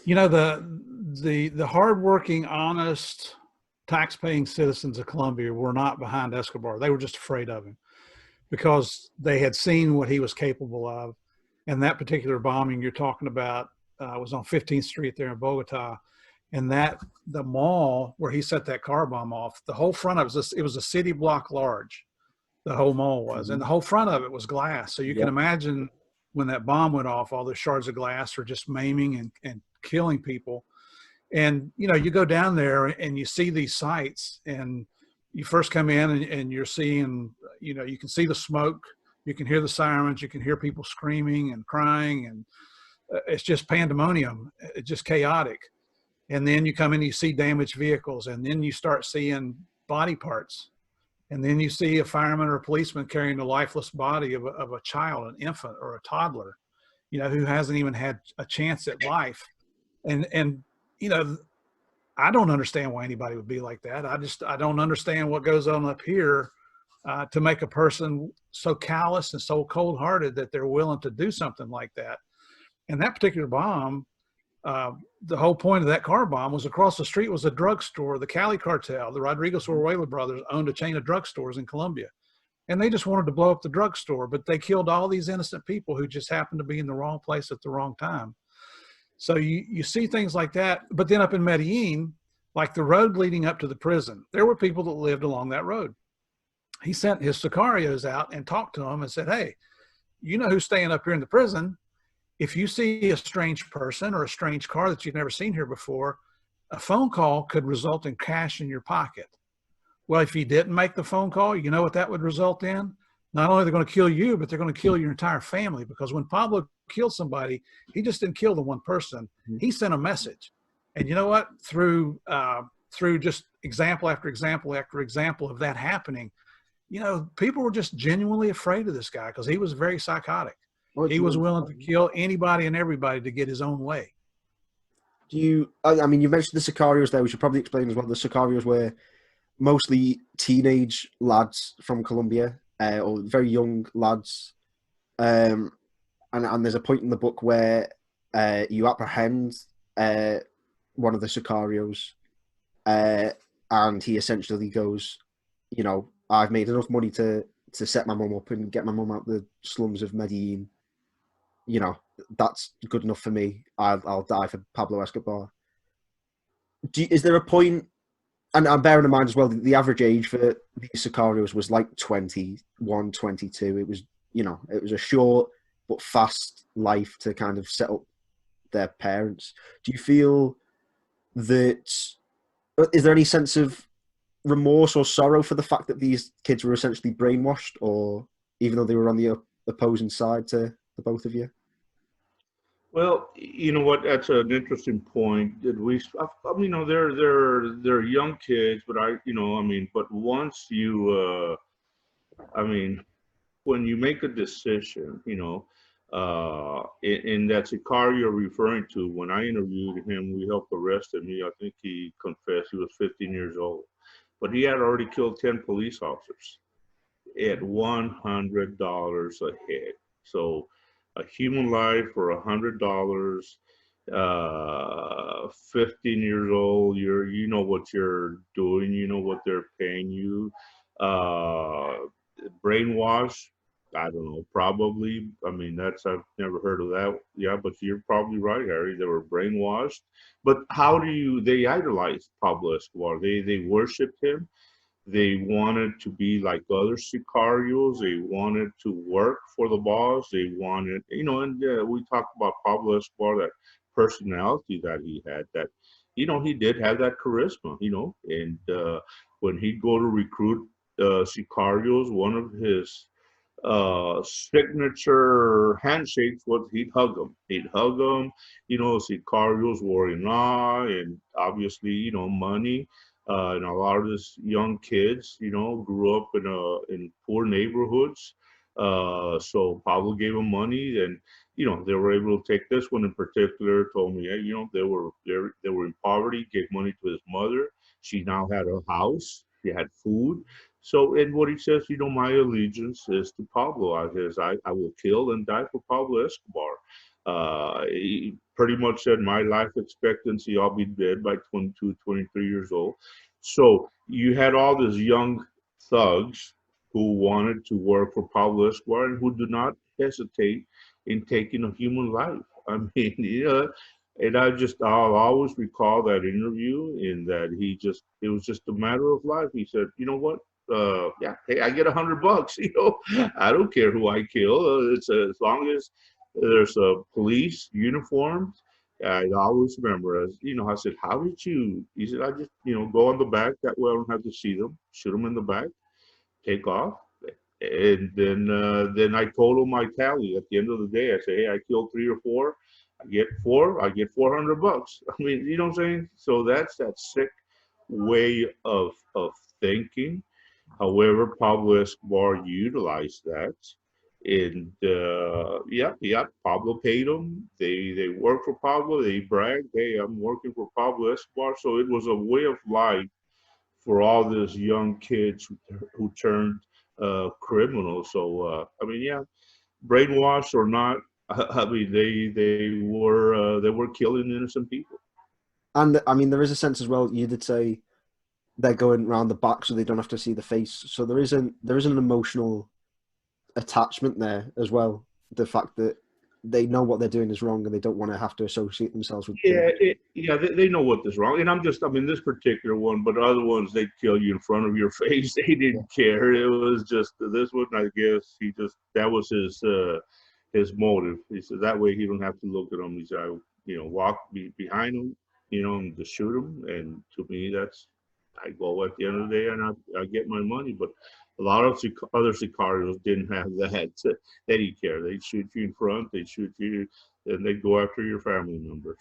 You know, the hardworking, honest, tax-paying citizens of Colombia were not behind Escobar. They were just afraid of him because they had seen what he was capable of. And that particular bombing you're talking about was on 15th Street there in Bogota. And that the mall where he set that car bomb off, the whole front of it was a city block large. The whole mall was, and the whole front of it was glass. So you can imagine when that bomb went off, all those shards of glass are just maiming and killing people. And, you know, you go down there and you see these sites, and you first come in and you're seeing, you know, you can see the smoke, you can hear the sirens, you can hear people screaming and crying, and it's just pandemonium. It's just chaotic. And then you come in, you see damaged vehicles, and then you start seeing body parts. And then you see a fireman or a policeman carrying the lifeless body of a child, an infant or a toddler, you know, who hasn't even had a chance at life. And you know, I don't understand why anybody would be like that. I don't understand what goes on up here to make a person so callous and so cold-hearted that they're willing to do something like that. And that particular bomb, the whole point of that car bomb was across the street was a drugstore. The Cali cartel, the Rodriguez Oruela brothers, owned a chain of drugstores in Colombia. And they just wanted to blow up the drugstore, but they killed all these innocent people who just happened to be in the wrong place at the wrong time. So you see things like that. But then up in Medellin, like the road leading up to the prison, there were people that lived along that road. He sent his Sicarios out and talked to them and said, hey, you know who's staying up here in the prison? If you see a strange person or a strange car that you've never seen here before, a phone call could result in cash in your pocket. Well, if you didn't make the phone call, you know what that would result in? Not only are they going to kill you, but they're going to kill your entire family, because when Pablo killed somebody, he just didn't kill the one person. He sent a message. And you know what? Through just example after example after example of that happening, you know, people were just genuinely afraid of this guy because he was very psychotic. He was willing to kill anybody and everybody to get his own way. I mean, you mentioned the Sicarios there. We should probably explain as well. The Sicarios were mostly teenage lads from Colombia, or very young lads. And there's a point in the book where you apprehend one of the Sicarios, and he essentially goes, you know, I've made enough money to set my mum up and get my mum out the slums of Medellin. You know, that's good enough for me. I'll die for Pablo Escobar. Is there a point, and I'm bearing in mind as well, the average age for these Sicarios was like 21, 22. It was, you know, it was a short but fast life to kind of set up their parents. Do you feel that, is there any sense of remorse or sorrow for the fact that these kids were essentially brainwashed, or even though they were on the opposing side to the both of you? Well, you know what? That's an interesting point. Did we? I mean, you know, they're young kids, but but once you, I mean, when you make a decision, you know, in that Sicario you're referring to, when I interviewed him, we helped arrest him. I think he confessed he was 15 years old, but he had already killed 10 police officers at $100 a head. So a human life for $100, 15 years old, you know what you're doing, you know what they're paying you. Brainwash, I don't know, probably. I mean, I've never heard of that. Yeah, but you're probably right, Harry. They were brainwashed. But they idolized Pablo Escobar. They worshipped him. They wanted to be like other Sicarios. They wanted to work for the boss. They wanted, you know, and we talked about Pablo Escobar, that personality that he had, that, you know, he did have that charisma, you know, and when he'd go to recruit Sicarios, one of his signature handshakes was he'd hug them. He'd hug them, you know, Sicarios were in awe, and obviously, you know, money. And a lot of these young kids, you know, grew up in poor neighborhoods. So Pablo gave them money, and, you know, they were able to take this one in particular. Told me, hey, you know, they were in poverty. Gave money to his mother. She now had a house. She had food. So, and what he says, you know, my allegiance is to Pablo. I will kill and die for Pablo Escobar. He pretty much said my life expectancy, I'll be dead by 22, 23 years old. So you had all these young thugs who wanted to work for Pablo Escobar and who do not hesitate in taking a human life. I mean, and I'll always recall that interview in that it was just a matter of life. He said, you know what? Yeah, hey, I get $100. I don't care who I kill. As long as there's a police uniform. I always remember, I said, how did you? He said, I just, go on the back. That way I don't have to see them. Shoot them in the back, take off. And then I told him my tally at the end of the day. I say, hey, I killed 3 or 4. I get $400. I mean, you know what I'm saying? So that's that sick way of thinking. However, Pablo Escobar utilized that. And yeah, Pablo paid them. They worked for Pablo. They bragged, hey, I'm working for Pablo Escobar. So it was a way of life for all these young kids who turned criminals. So I mean, yeah, brainwashed or not, I mean, they were killing innocent people. And I mean, there is a sense as well. You did say they're going around the back, so they don't have to see the face. So there isn't an emotional attachment there as well. The fact that they know what they're doing is wrong and they don't want to have to associate themselves with. They know what is wrong. And I mean, this particular one, but other ones, they'd kill you in front of your face. They didn't care. It was just this one, I guess, that was his motive. He said that way he don't have to look at them. He said, walk behind him, and to shoot him. And to me, I go at the end of the day and I get my money. But a lot of other Sicarios didn't have that. They didn't care. They'd shoot you in front. They'd shoot you, and they'd go after your family members.